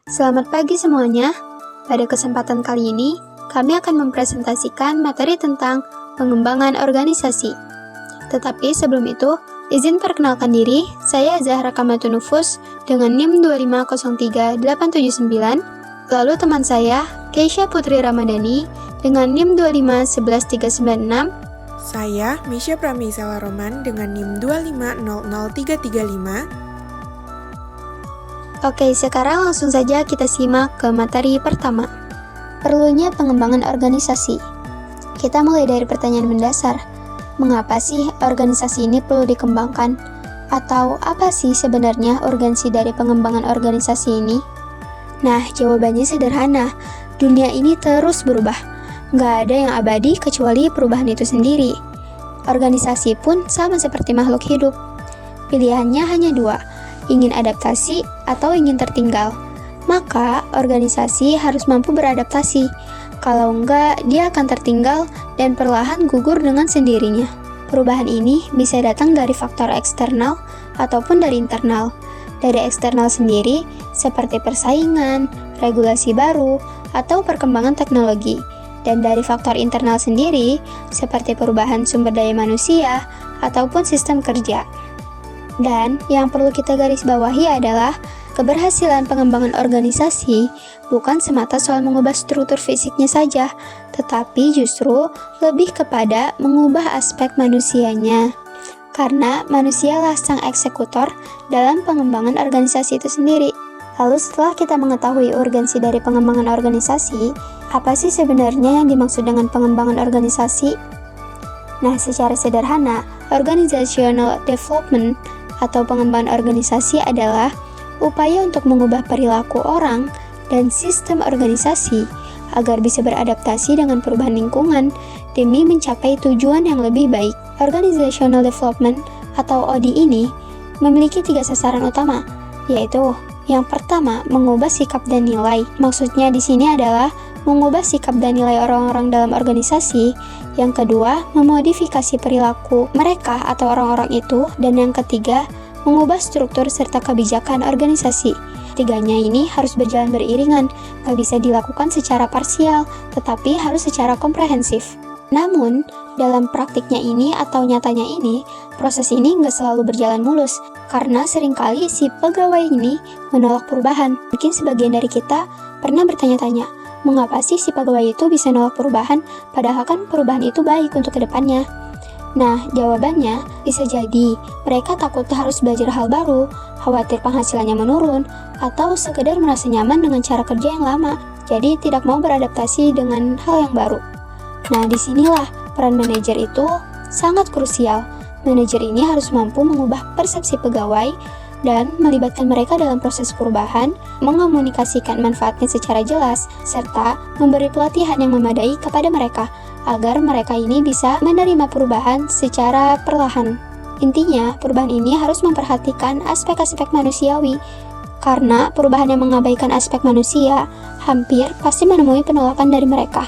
Selamat pagi semuanya. Pada kesempatan kali ini, kami akan mempresentasikan materi tentang pengembangan organisasi. Tetapi sebelum itu, izin perkenalkan diri, saya Zahra Kamatunufus dengan NIM 2503879, lalu teman saya, Keisha Putri Ramadhani dengan NIM 2511396, Saya, Misha Pramisela Roman dengan NIM 2500335. Oke, sekarang langsung saja kita simak ke materi pertama. Perlunya pengembangan organisasi. Kita mulai dari pertanyaan mendasar. Mengapa sih organisasi ini perlu dikembangkan? Atau apa sih sebenarnya urgensi dari pengembangan organisasi ini? Nah, jawabannya sederhana. Dunia ini terus berubah. Nggak ada yang abadi kecuali perubahan itu sendiri. Organisasi pun sama seperti makhluk hidup. Pilihannya hanya dua, ingin adaptasi atau ingin tertinggal. Maka, organisasi harus mampu beradaptasi. Kalau enggak, dia akan tertinggal dan perlahan gugur dengan sendirinya. Perubahan ini bisa datang dari faktor eksternal ataupun dari internal. Dari eksternal sendiri, seperti persaingan, regulasi baru, atau perkembangan teknologi. Dan dari faktor internal sendiri, seperti perubahan sumber daya manusia ataupun sistem kerja. Dan yang perlu kita garis bawahi adalah keberhasilan pengembangan organisasi bukan semata soal mengubah struktur fisiknya saja, tetapi justru lebih kepada mengubah aspek manusianya. Karena manusialah sang eksekutor dalam pengembangan organisasi itu sendiri. Lalu setelah kita mengetahui urgensi dari pengembangan organisasi, apa sih sebenarnya yang dimaksud dengan pengembangan organisasi? Nah, secara sederhana, organizational development atau pengembangan organisasi adalah upaya untuk mengubah perilaku orang dan sistem organisasi agar bisa beradaptasi dengan perubahan lingkungan demi mencapai tujuan yang lebih baik. Organizational development atau OD ini memiliki 3 sasaran utama, yaitu yang pertama, mengubah sikap dan nilai. Maksudnya di sini adalah mengubah sikap dan nilai orang-orang dalam organisasi. Yang kedua, memodifikasi perilaku mereka atau orang-orang itu. Dan yang ketiga, mengubah struktur serta kebijakan organisasi. Tiganya ini harus berjalan beriringan, gak bisa dilakukan secara parsial, tetapi harus secara komprehensif. Namun, dalam praktiknya ini atau nyatanya ini, proses ini gak selalu berjalan mulus, karena seringkali si pegawai ini menolak perubahan. Mungkin sebagian dari kita pernah bertanya-tanya, mengapa sih si pegawai itu bisa nolak perubahan, padahal kan perubahan itu baik untuk kedepannya? Nah, jawabannya bisa jadi mereka takut harus belajar hal baru, khawatir penghasilannya menurun, atau sekedar merasa nyaman dengan cara kerja yang lama, jadi tidak mau beradaptasi dengan hal yang baru. Nah, disinilah peran manajer itu sangat krusial. Manajer ini harus mampu mengubah persepsi pegawai dan melibatkan mereka dalam proses perubahan, mengomunikasikan manfaatnya secara jelas, serta memberi pelatihan yang memadai kepada mereka, agar mereka ini bisa menerima perubahan secara perlahan. Intinya, perubahan ini harus memperhatikan aspek-aspek manusiawi, karena perubahan yang mengabaikan aspek manusia hampir pasti menemui penolakan dari mereka.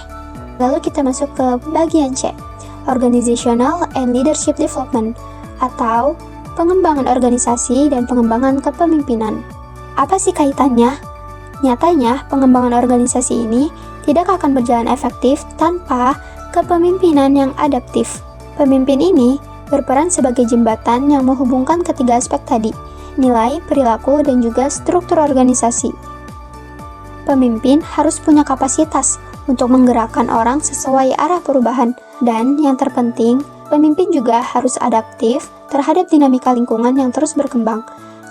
Lalu kita masuk ke bagian C, Organizational and Leadership Development, atau pengembangan organisasi dan pengembangan kepemimpinan. Apa sih kaitannya? Nyatanya, pengembangan organisasi ini tidak akan berjalan efektif tanpa kepemimpinan yang adaptif. Pemimpin ini berperan sebagai jembatan yang menghubungkan ketiga aspek tadi, nilai, perilaku, dan juga struktur organisasi. Pemimpin harus punya kapasitas untuk menggerakkan orang sesuai arah perubahan, dan yang terpenting, pemimpin juga harus adaptif terhadap dinamika lingkungan yang terus berkembang.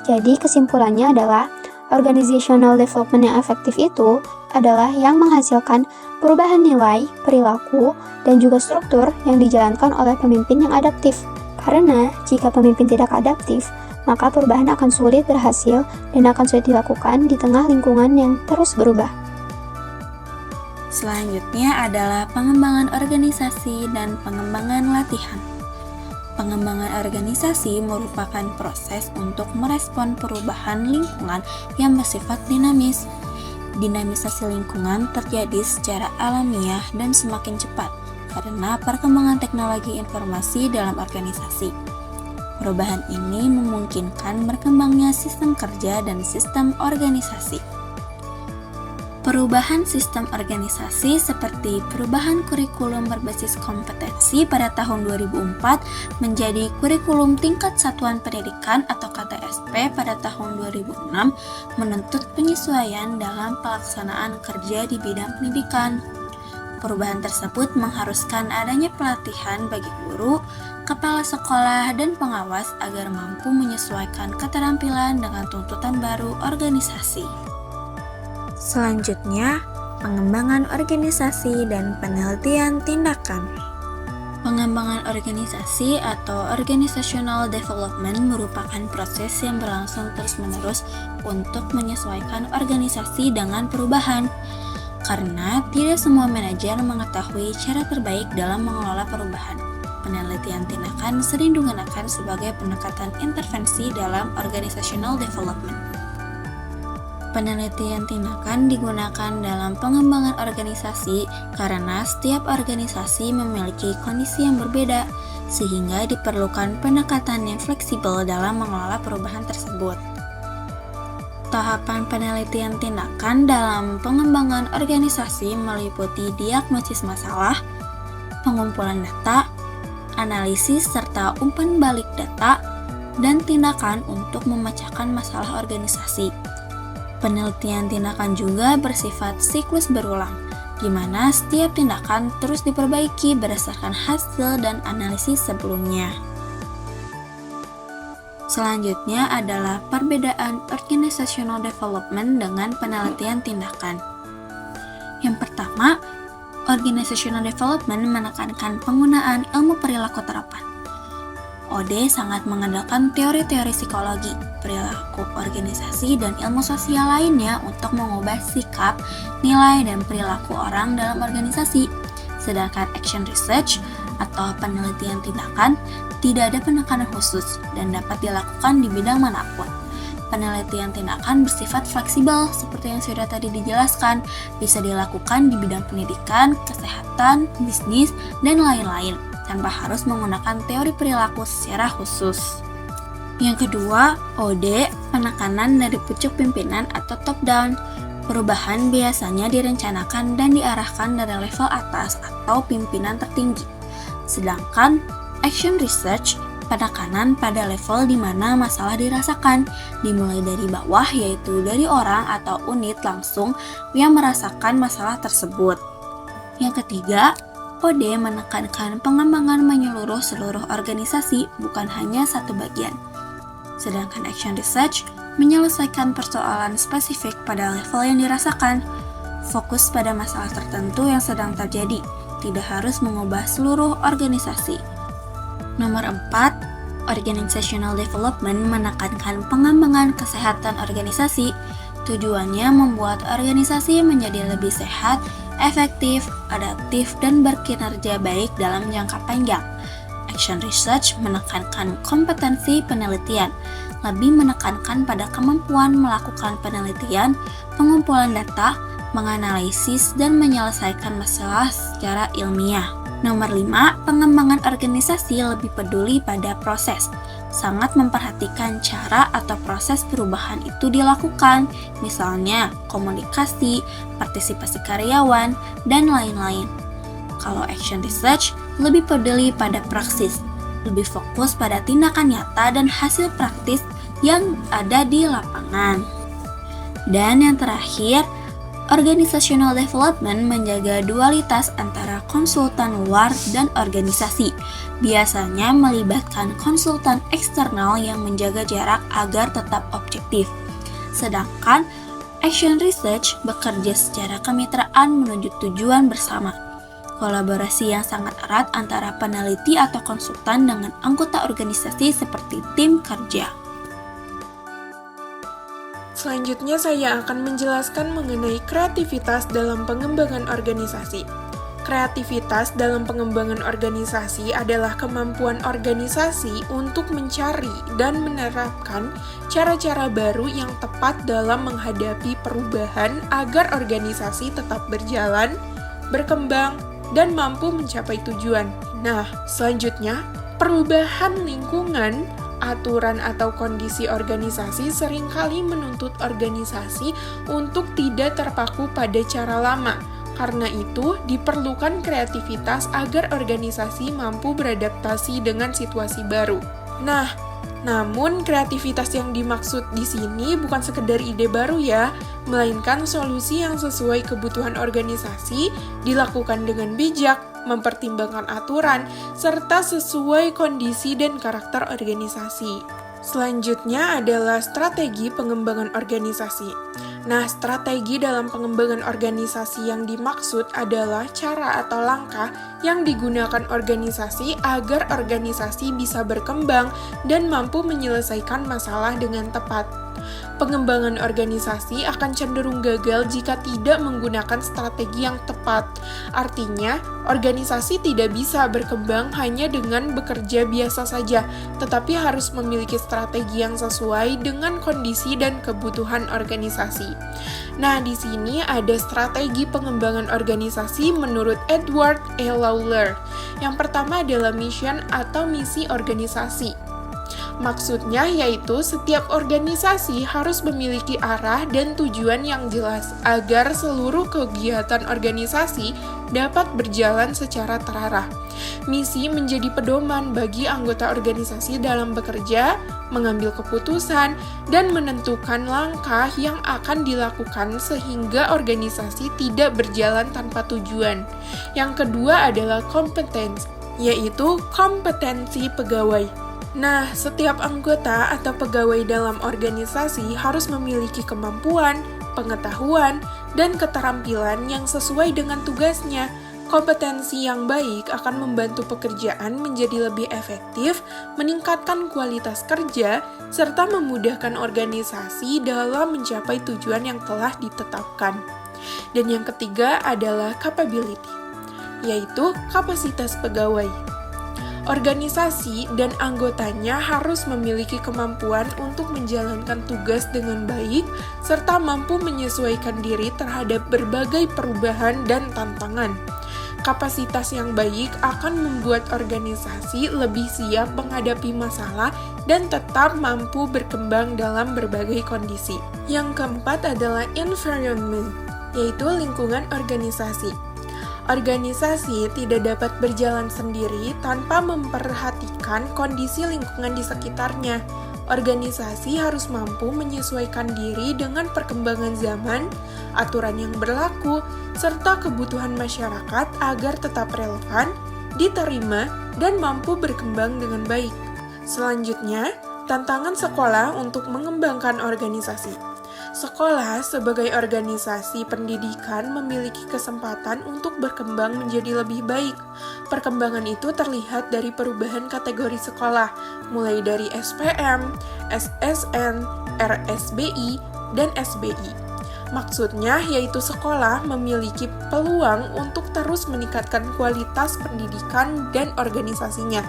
Jadi kesimpulannya adalah organizational development yang efektif itu adalah yang menghasilkan perubahan nilai, perilaku, dan juga struktur yang dijalankan oleh pemimpin yang adaptif. Karena jika pemimpin tidak adaptif, maka perubahan akan sulit berhasil dan akan sulit dilakukan di tengah lingkungan yang terus berubah. Selanjutnya adalah pengembangan organisasi dan pengembangan latihan. Pengembangan organisasi merupakan proses untuk merespon perubahan lingkungan yang bersifat dinamis. Dinamisasi lingkungan terjadi secara alamiah dan semakin cepat karena perkembangan teknologi informasi dalam organisasi. Perubahan ini memungkinkan berkembangnya sistem kerja dan sistem organisasi. Perubahan sistem organisasi seperti perubahan kurikulum berbasis kompetensi pada tahun 2004 menjadi kurikulum tingkat satuan pendidikan atau KTSP pada tahun 2006 menuntut penyesuaian dalam pelaksanaan kerja di bidang pendidikan. Perubahan tersebut mengharuskan adanya pelatihan bagi guru, kepala sekolah, dan pengawas agar mampu menyesuaikan keterampilan dengan tuntutan baru organisasi. Selanjutnya, pengembangan organisasi dan penelitian tindakan. Pengembangan organisasi atau organizational development merupakan proses yang berlangsung terus-menerus untuk menyesuaikan organisasi dengan perubahan. Karena tidak semua manajer mengetahui cara terbaik dalam mengelola perubahan. Penelitian tindakan sering digunakan sebagai pendekatan intervensi dalam organizational development. Penelitian tindakan digunakan dalam pengembangan organisasi karena setiap organisasi memiliki kondisi yang berbeda, sehingga diperlukan pendekatan yang fleksibel dalam mengelola perubahan tersebut. Tahapan penelitian tindakan dalam pengembangan organisasi meliputi diagnosis masalah, pengumpulan data, analisis serta umpan balik data, dan tindakan untuk memecahkan masalah organisasi. Penelitian tindakan juga bersifat siklus berulang, di mana setiap tindakan terus diperbaiki berdasarkan hasil dan analisis sebelumnya. Selanjutnya adalah perbedaan organizational development dengan penelitian tindakan. Yang pertama, organizational development menekankan penggunaan ilmu perilaku terapan. OD sangat mengandalkan teori-teori psikologi, perilaku organisasi, dan ilmu sosial lainnya untuk mengubah sikap, nilai, dan perilaku orang dalam organisasi. Sedangkan action research atau penelitian tindakan tidak ada penekanan khusus dan dapat dilakukan di bidang manapun. Penelitian tindakan bersifat fleksibel seperti yang sudah tadi dijelaskan, bisa dilakukan di bidang pendidikan, kesehatan, bisnis, dan lain-lain, tanpa harus menggunakan teori perilaku secara khusus. Yang kedua, OD, penekanan dari pucuk pimpinan atau top down. Perubahan biasanya direncanakan dan diarahkan dari level atas atau pimpinan tertinggi. Sedangkan action research, penekanan pada level di mana masalah dirasakan, dimulai dari bawah yaitu dari orang atau unit langsung yang merasakan masalah tersebut. Yang ketiga, OD menekankan pengembangan menyeluruh seluruh organisasi, bukan hanya satu bagian. Sedangkan action research menyelesaikan persoalan spesifik pada level yang dirasakan, fokus pada masalah tertentu yang sedang terjadi, tidak harus mengubah seluruh organisasi. Nomor 4, organizational development menekankan pengembangan kesehatan organisasi. Tujuannya membuat organisasi menjadi lebih sehat, efektif, adaptif, dan berkinerja baik dalam jangka panjang. Action research menekankan kompetensi penelitian, lebih menekankan pada kemampuan melakukan penelitian, pengumpulan data, menganalisis, dan menyelesaikan masalah secara ilmiah. Nomor 5, pengembangan organisasi lebih peduli pada proses, sangat memperhatikan cara atau proses perubahan itu dilakukan, misalnya komunikasi, partisipasi karyawan, dan lain-lain. Kalau action research lebih peduli pada praksis, lebih fokus pada tindakan nyata dan hasil praktis yang ada di lapangan. Dan yang terakhir, organizational development menjaga dualitas antara konsultan luar dan organisasi. Biasanya melibatkan konsultan eksternal yang menjaga jarak agar tetap objektif. Sedangkan action research bekerja secara kemitraan menuju tujuan bersama. Kolaborasi yang sangat erat antara peneliti atau konsultan dengan anggota organisasi seperti tim kerja. Selanjutnya saya akan menjelaskan mengenai kreativitas dalam pengembangan organisasi. Kreativitas dalam pengembangan organisasi adalah kemampuan organisasi untuk mencari dan menerapkan cara-cara baru yang tepat dalam menghadapi perubahan agar organisasi tetap berjalan, berkembang, dan mampu mencapai tujuan. Nah, selanjutnya, perubahan lingkungan aturan atau kondisi organisasi seringkali menuntut organisasi untuk tidak terpaku pada cara lama. Karena itu, diperlukan kreativitas agar organisasi mampu beradaptasi dengan situasi baru. Nah, namun kreativitas yang dimaksud di sini bukan sekedar ide baru ya, melainkan solusi yang sesuai kebutuhan organisasi, dilakukan dengan bijak, mempertimbangkan aturan, serta sesuai kondisi dan karakter organisasi. Selanjutnya adalah strategi pengembangan organisasi. Nah, strategi dalam pengembangan organisasi yang dimaksud adalah cara atau langkah yang digunakan organisasi agar organisasi bisa berkembang dan mampu menyelesaikan masalah dengan tepat. Pengembangan organisasi akan cenderung gagal jika tidak menggunakan strategi yang tepat. Artinya, organisasi tidak bisa berkembang hanya dengan bekerja biasa saja, tetapi harus memiliki strategi yang sesuai dengan kondisi dan kebutuhan organisasi. Nah, di sini ada strategi pengembangan organisasi menurut Edward A. Lawler. Yang pertama adalah mission atau misi organisasi. Maksudnya yaitu setiap organisasi harus memiliki arah dan tujuan yang jelas agar seluruh kegiatan organisasi dapat berjalan secara terarah. Misi menjadi pedoman bagi anggota organisasi dalam bekerja, mengambil keputusan, dan menentukan langkah yang akan dilakukan sehingga organisasi tidak berjalan tanpa tujuan. Yang kedua adalah kompetensi, yaitu kompetensi pegawai. Nah, setiap anggota atau pegawai dalam organisasi harus memiliki kemampuan, pengetahuan, dan keterampilan yang sesuai dengan tugasnya. Kompetensi yang baik akan membantu pekerjaan menjadi lebih efektif, meningkatkan kualitas kerja, serta memudahkan organisasi dalam mencapai tujuan yang telah ditetapkan. Dan yang ketiga adalah capability, yaitu kapasitas pegawai. Organisasi dan anggotanya harus memiliki kemampuan untuk menjalankan tugas dengan baik, serta mampu menyesuaikan diri terhadap berbagai perubahan dan tantangan. Kapasitas yang baik akan membuat organisasi lebih siap menghadapi masalah dan tetap mampu berkembang dalam berbagai kondisi. Yang keempat adalah environment, yaitu lingkungan organisasi. Organisasi tidak dapat berjalan sendiri tanpa memperhatikan kondisi lingkungan di sekitarnya. Organisasi harus mampu menyesuaikan diri dengan perkembangan zaman, aturan yang berlaku, serta kebutuhan masyarakat agar tetap relevan, diterima, dan mampu berkembang dengan baik. Selanjutnya, tantangan sekolah untuk mengembangkan organisasi. Sekolah sebagai organisasi pendidikan memiliki kesempatan untuk berkembang menjadi lebih baik. Perkembangan itu terlihat dari perubahan kategori sekolah, mulai dari SPM, SSN, RSBI, dan SBI. Maksudnya yaitu sekolah memiliki peluang untuk terus meningkatkan kualitas pendidikan dan organisasinya.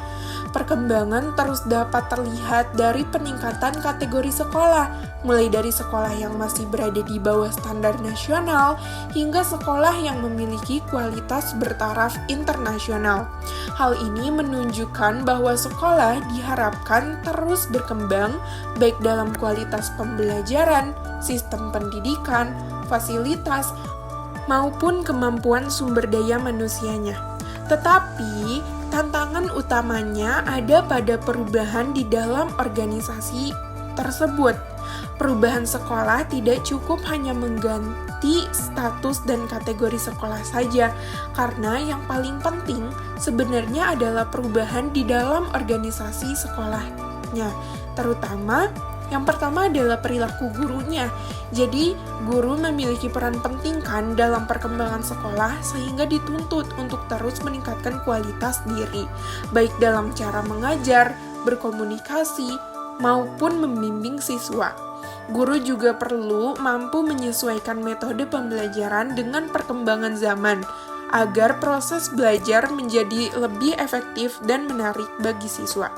Perkembangan terus dapat terlihat dari peningkatan kategori sekolah, mulai dari sekolah yang masih berada di bawah standar nasional hingga sekolah yang memiliki kualitas bertaraf internasional. Hal ini menunjukkan bahwa sekolah diharapkan terus berkembang baik dalam kualitas pembelajaran, sistem pendidikan, fasilitas, maupun kemampuan sumber daya manusianya. Tetapi, tantangan utamanya ada pada perubahan di dalam organisasi tersebut. Perubahan sekolah tidak cukup hanya mengganti status dan kategori sekolah saja, karena yang paling penting sebenarnya adalah perubahan di dalam organisasi sekolahnya, terutama yang pertama adalah perilaku gurunya. Jadi, guru memiliki peran penting kan dalam perkembangan sekolah sehingga dituntut untuk terus meningkatkan kualitas diri, baik dalam cara mengajar, berkomunikasi, maupun membimbing siswa. Guru juga perlu mampu menyesuaikan metode pembelajaran dengan perkembangan zaman, agar proses belajar menjadi lebih efektif dan menarik bagi siswa.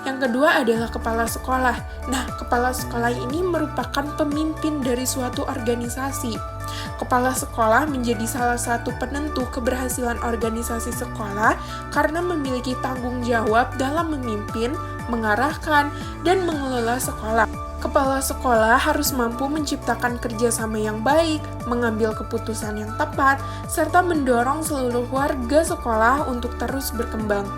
Yang kedua adalah kepala sekolah. Nah, kepala sekolah ini merupakan pemimpin dari suatu organisasi. Kepala sekolah menjadi salah satu penentu keberhasilan organisasi sekolah karena memiliki tanggung jawab dalam memimpin, mengarahkan, dan mengelola sekolah. Kepala sekolah harus mampu menciptakan kerjasama yang baik, mengambil keputusan yang tepat, serta mendorong seluruh warga sekolah untuk terus berkembang.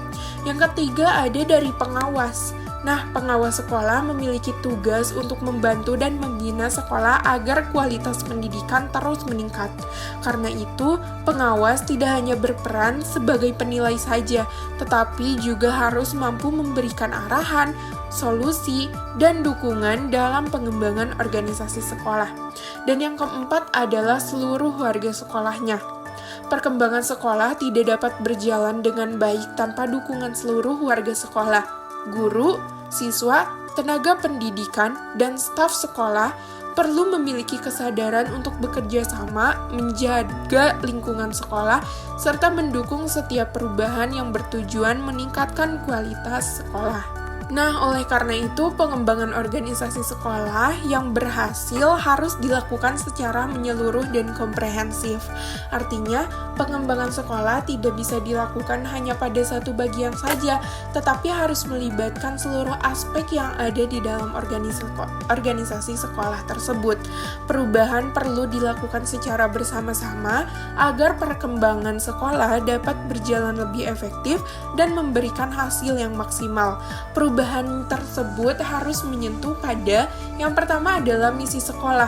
Yang ketiga ada dari pengawas. Nah, pengawas sekolah memiliki tugas untuk membantu dan membina sekolah agar kualitas pendidikan terus meningkat. Karena itu, pengawas tidak hanya berperan sebagai penilai saja, tetapi juga harus mampu memberikan arahan, solusi, dan dukungan dalam pengembangan organisasi sekolah. Dan yang keempat adalah seluruh warga sekolahnya. Perkembangan sekolah tidak dapat berjalan dengan baik tanpa dukungan seluruh warga sekolah. Guru, siswa, tenaga pendidikan, dan staf sekolah perlu memiliki kesadaran untuk bekerja sama, menjaga lingkungan sekolah, serta mendukung setiap perubahan yang bertujuan meningkatkan kualitas sekolah. Nah, oleh karena itu, pengembangan organisasi sekolah yang berhasil harus dilakukan secara menyeluruh dan komprehensif. Artinya, pengembangan sekolah tidak bisa dilakukan hanya pada satu bagian saja, tetapi harus melibatkan seluruh aspek yang ada di dalam organisasi sekolah tersebut. Perubahan perlu dilakukan secara bersama-sama agar perkembangan sekolah dapat berjalan lebih efektif dan memberikan hasil yang maksimal. Perubahan tersebut harus menyentuh pada yang pertama adalah misi sekolah.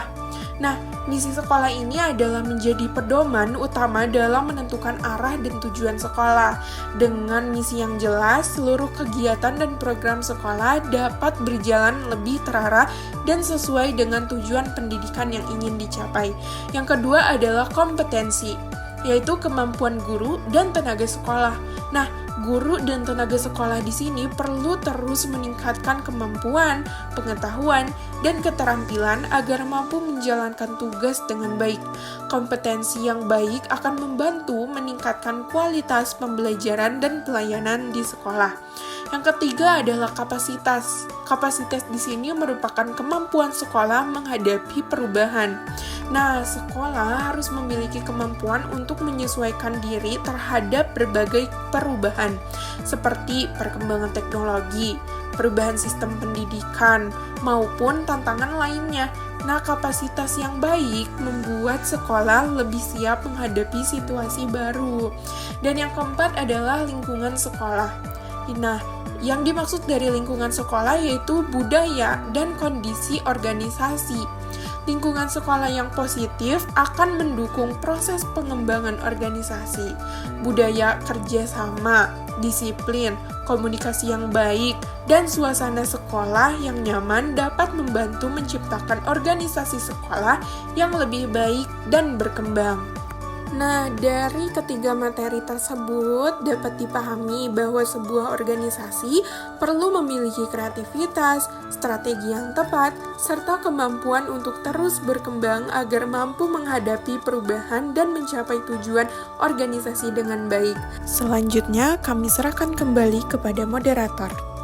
Nah, misi sekolah ini adalah menjadi pedoman utama dalam menentukan arah dan tujuan sekolah. Dengan misi yang jelas, seluruh kegiatan dan program sekolah dapat berjalan lebih terarah dan sesuai dengan tujuan pendidikan yang ingin dicapai. Yang kedua adalah kompetensi, yaitu kemampuan guru dan tenaga sekolah. Nah, guru dan tenaga sekolah di sini perlu terus meningkatkan kemampuan, pengetahuan, dan keterampilan agar mampu menjalankan tugas dengan baik. Kompetensi yang baik akan membantu meningkatkan kualitas pembelajaran dan pelayanan di sekolah. Yang ketiga adalah kapasitas. Kapasitas di sini merupakan kemampuan sekolah menghadapi perubahan. Nah, sekolah harus memiliki kemampuan untuk menyesuaikan diri terhadap berbagai perubahan, seperti perkembangan teknologi, perubahan sistem pendidikan, maupun tantangan lainnya. Nah, kapasitas yang baik membuat sekolah lebih siap menghadapi situasi baru. Dan yang keempat adalah lingkungan sekolah. Nah, yang dimaksud dari lingkungan sekolah yaitu budaya dan kondisi organisasi. Lingkungan sekolah yang positif akan mendukung proses pengembangan organisasi. Budaya kerjasama, disiplin, komunikasi yang baik, dan suasana sekolah yang nyaman dapat membantu menciptakan organisasi sekolah yang lebih baik dan berkembang. Nah, dari ketiga materi tersebut dapat dipahami bahwa sebuah organisasi perlu memiliki kreativitas, strategi yang tepat, serta kemampuan untuk terus berkembang agar mampu menghadapi perubahan dan mencapai tujuan organisasi dengan baik. Selanjutnya, kami serahkan kembali kepada moderator.